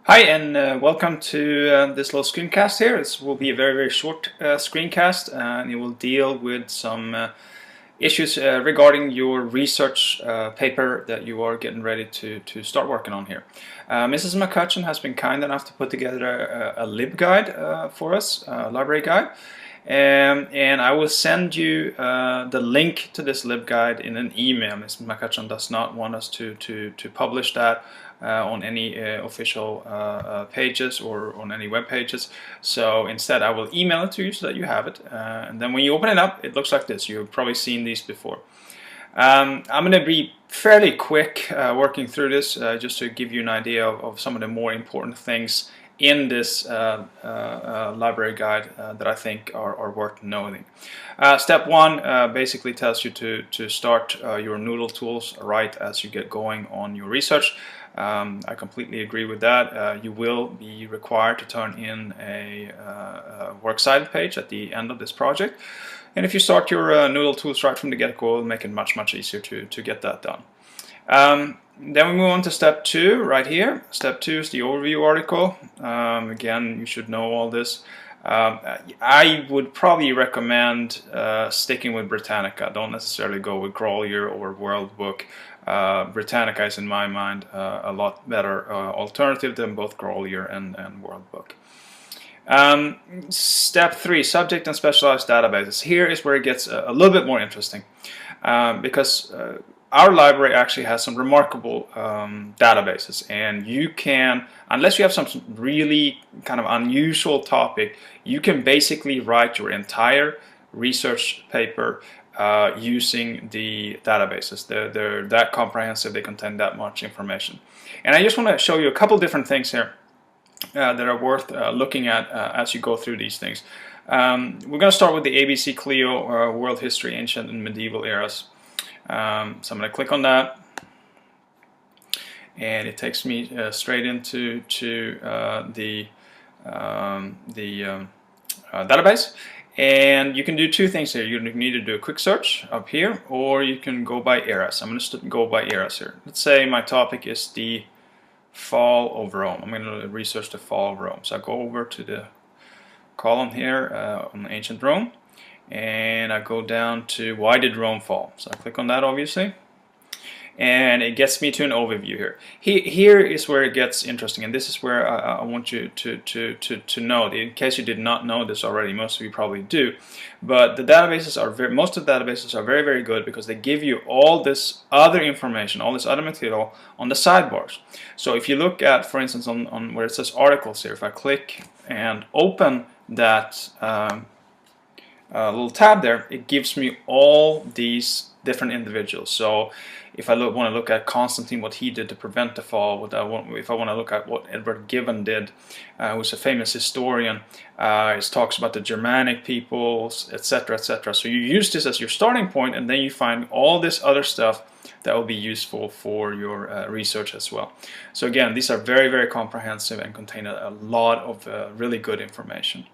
Hi, and welcome to this little screencast here. This will be a very short screencast, and it will deal with some issues regarding your research paper that you are getting ready to start working on here. Mrs. McCutcheon has been kind enough to put together a LibGuide for us, a library guide. And I will send you the link to this LibGuide in an email. Mrs. McCutcheon does not want us to publish that on any official pages or on any web pages. So instead I will email it to you so that you have it. And then when you open it up, it looks like this. You've probably seen these before. I'm going to be fairly quick working through this just to give you an idea of some of the more important things in this library guide that I think are worth knowing. Step one basically tells you to start your Noodle tools right as you get going on your research. I completely agree with that. You will be required to turn in a works cited page at the end of this project. And if you start your Noodle tools right from the get-go, it'll make it much easier to get that done. Then we move on to step two right here. Step two is the overview article. Again, you should know all this. I would probably recommend sticking with Britannica. Don't necessarily go with Grolier or World Book. Britannica is, in my mind, a lot better alternative than both Grolier and World Book. Step three, subject and specialized databases. Here is where it gets a little bit more interesting because our library actually has some remarkable databases, and you can, unless you have some really kind of unusual topic, you can basically write your entire research paper using the databases. They're that comprehensive, they contain that much information. And I just want to show you a couple different things here that are worth looking at as you go through these things. We're going to start with the ABC Clio World History, Ancient and Medieval Eras. So I'm going to click on that, and it takes me straight into the database. And you can do two things here. You can either do a quick search up here, or you can go by eras. I'm going to go by eras here. Let's say my topic is the fall of Rome. I'm going to research the fall of Rome. So I go over to the column here on ancient Rome, and I go down to why did Rome fall. So I click on that, obviously, and it gets me to an overview here. Here is where it gets interesting, and this is where I want you to know, in case you did not know this already. Most of you probably do, but the databases are most of the databases are very good because they give you all this other information, all this other material on the sidebars. So if you look at, for instance, on where it says articles here, if I click and open that little tab there, it gives me all these different individuals. So if I want to look at Constantine, what he did to prevent the fall, if I want to look at what Edward Gibbon did, who's a famous historian, it talks about the Germanic peoples, etc., etc. So you use this as your starting point, and then you find all this other stuff that will be useful for your research as well. So again, these are very comprehensive and contain a lot of really good information.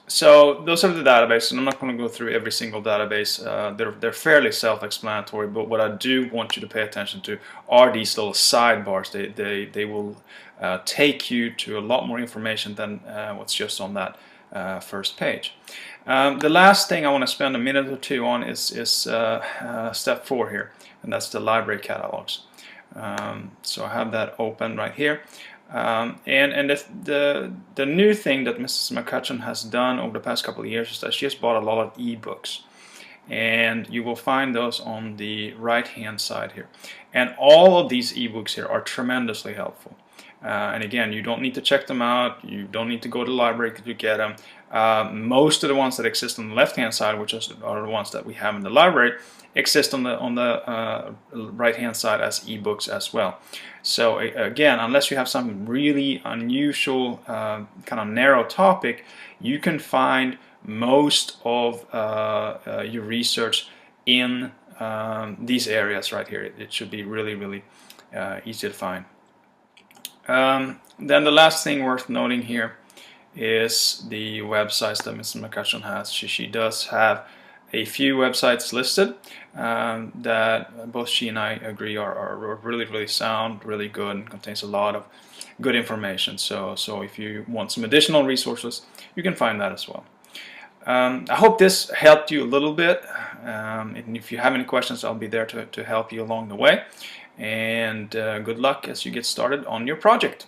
So those are the databases, and I'm not going to go through every single database. They're fairly self-explanatory, but what I do want you to pay attention to are these little sidebars. They will take you to a lot more information than what's just on that first page. The last thing I want to spend a minute or two on is step 4 here, and that's the library catalogs. So I have that open right here. And the new thing that Mrs. McCutcheon has done over the past couple of years is that she has bought a lot of ebooks, and you will find those on the right hand side here, and all of these ebooks here are tremendously helpful. And again, you don't need to check them out, you don't need to go to the library to get them. Most of the ones that exist on the left hand side, which are the ones that we have in the library, exist on the right hand side as ebooks as well. So again, unless you have some really unusual kind of narrow topic, you can find most of your research in these areas right here. It should be really easy to find. Then the last thing worth noting here is the websites that Mrs. McCutcheon has. She does have a few websites listed that both she and I agree are really sound, really good, and contains a lot of good information. So if you want some additional resources, you can find that as well. I hope this helped you a little bit, and if you have any questions, I'll be there to help you along the way. And good luck as you get started on your project.